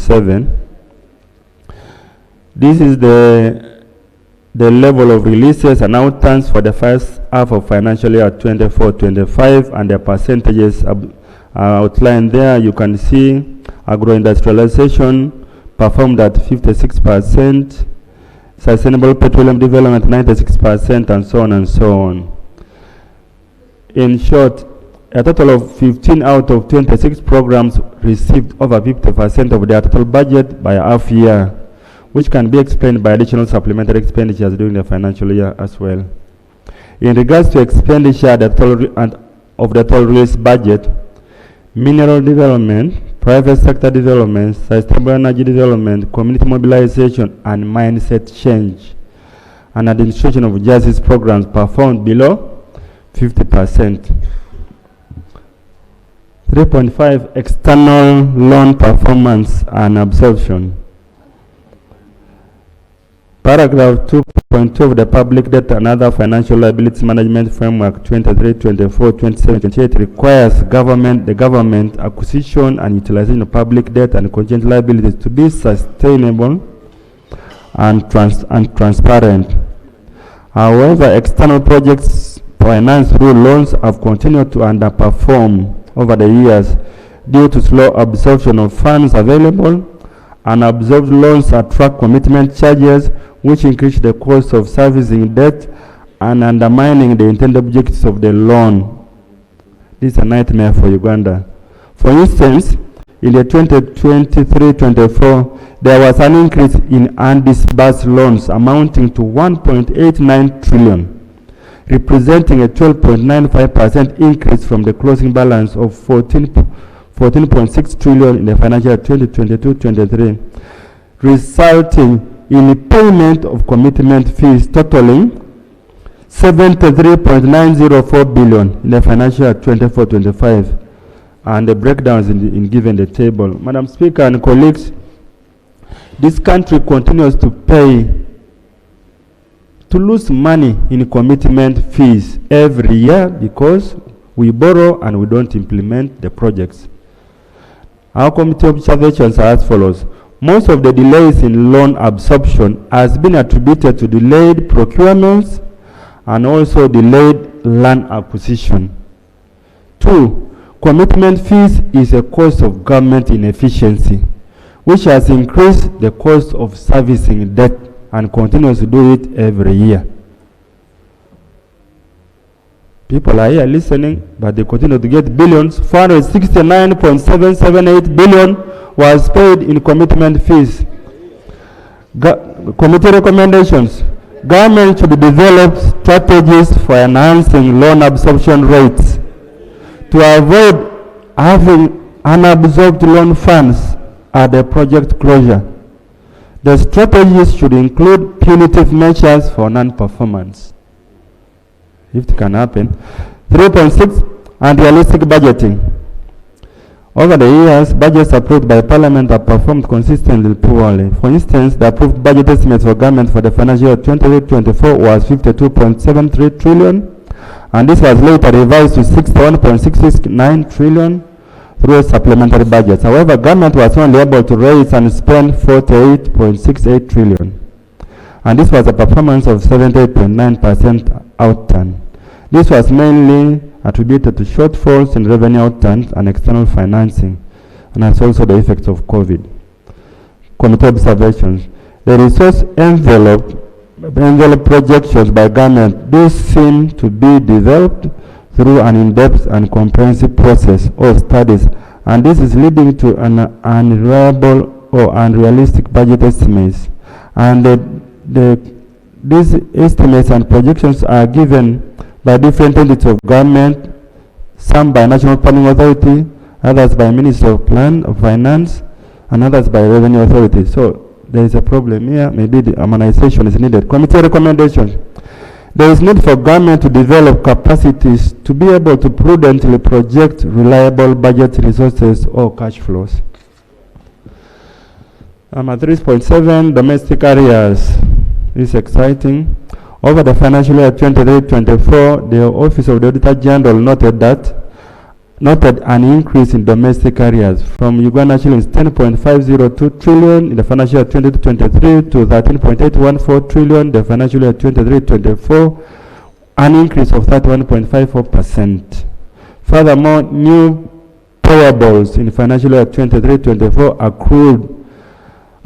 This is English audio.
3.7. This is the level of releases and outturns for the first half of financial year 24-25, and the percentages are outlined there. You can see agro-industrialization performed at 56%, sustainable petroleum development 96%, and so on and so on. In short, a total of 15 out of 26 programs received over 50% of their total budget by half year, which can be explained by additional supplementary expenditures during the financial year as well. In regards to expenditure of the total release budget, mineral development, private sector development, sustainable energy development, community mobilization, and mindset change, and administration of justice programs performed below 50%. 3.5 external loan performance and absorption. Paragraph 2.2 of the Public Debt and Other Financial Liabilities Management Framework 23-24-27-28 requires the government acquisition and utilization of public debt and contingent liabilities to be sustainable and transparent. However, external projects finance through loans have continued to underperform over the years due to slow absorption of funds available. Unabsorbed loans attract commitment charges, which increase the cost of servicing debt and undermining the intended objectives of the loan. This is a nightmare for Uganda. For instance, in the 2023-24, there was an increase in undisbursed loans amounting to 1.89 trillion, representing a 12.95% increase from the closing balance of 14.6 trillion in the financial year 2022-23, resulting in a payment of commitment fees totaling 73.904 billion in the financial year 24-25, and the breakdowns in given the table. Madam Speaker and colleagues, this country continues to lose money in commitment fees every year because we borrow and we don't implement the projects. Our committee observations are as follows. Most of the delays in loan absorption has been attributed to delayed procurements and also delayed land acquisition. 2, commitment fees is a cost of government inefficiency, which has increased the cost of servicing debt and continues to do it every year. People are here listening, but they continue to get billions. 469.778 billion was paid in commitment fees. Committee recommendations. Government should develop strategies for enhancing loan absorption rates to avoid having unabsorbed loan funds at the project closure. The strategies should include punitive measures for non-performance, if it can happen. 3.6, unrealistic budgeting. Over the years, budgets approved by Parliament have performed consistently poorly. For instance, the approved budget estimates for government for the financial year 2023-24 was 52.73 trillion, and this was later revised to 61.669 trillion through supplementary budgets. However, government was only able to raise and spend 48.68 trillion, and this was a performance of 78.9% outturn. This was mainly attributed to shortfalls in revenue outturns and external financing, and that's also the effects of COVID. Committee observations. The resource envelope projections by government do seem to be developed through an in-depth and comprehensive process or studies, and this is leading to an unreliable or unrealistic budget estimates. And these estimates and projections are given by different entities of government, some by National Planning Authority, others by Ministry of Finance, and others by Revenue Authority. So there is a problem here. Maybe the harmonization is needed. Committee recommendations. There is need for government to develop capacities to be able to prudently project reliable budget resources or cash flows. At 3.7, domestic areas. This is exciting. Over the financial year 23-24, the Office of the Auditor General noted that noted an increase in domestic arrears from Uganda shillings 10.502 trillion in the financial year 2023 to 13.814 trillion in the financial year 23-24, an increase of 31.54%. Furthermore, new payables in financial year 23-24 accrued